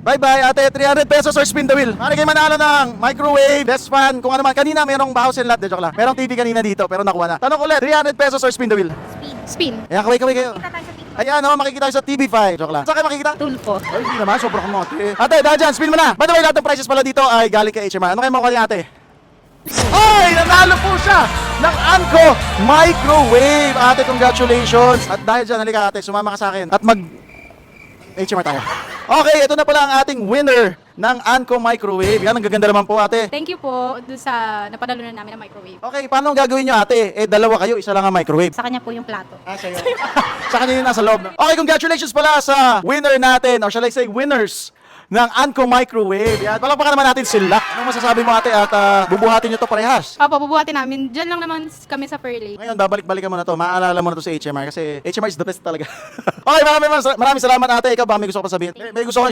Bye-bye, ate. 300 pesos or spin the wheel. Mari kayo manalo ng microwave, desk fan, kung ano man. Kanina merong house and lot. De, joke lang. Merong TV kanina dito, pero nakuha na. Tanong ulit, 300 pesos or spin the wheel. Spin. Ayan, kaway kayo. Kita tayo sa TikTok. Ayan, makikita kayo sa TV5. Joke lang. Saan kayo makikita? Tulpo. Ay, hindi naman. Sobrang kamote. Ate, dahil dyan, spin mo na. By the way, lahat ng prices pala dito ay galing kay HMR. Ano kayo makuha ni ate? Ay, nanalo po siya ng Anko Microwave. Ate, congratulations. At dahil dyan, halika ate, sumama ka sa akin. At HMR tayo. Okay, ito na pala ang ating winner ng Anko Microwave. Yan, ang gaganda naman po ate. Thank you po dun sa napadalunan namin ng microwave. Okay, paano ang gagawin nyo ate? Dalawa kayo, isa lang ang microwave. Sa kanya po yung plato. Sa'yo. Sa kanya yung nasa loob. No? Okay, congratulations pala sa winner natin, or shall I say winners, ng Anko Microwave. Yan, palakpakan naman natin sila. Anong masasabi mo ate at bubuhatin nyo to parehas? Opo, bubuhatin namin. Diyan lang naman kami sa Pearly. Ngayon, babalik-balikan mo na to. Maaalala mo na to sa HMR kasi HMR is the best talaga. Okay, maraming salamat ate. Ikaw ba may gusto ko pa sabihin? May gusto ko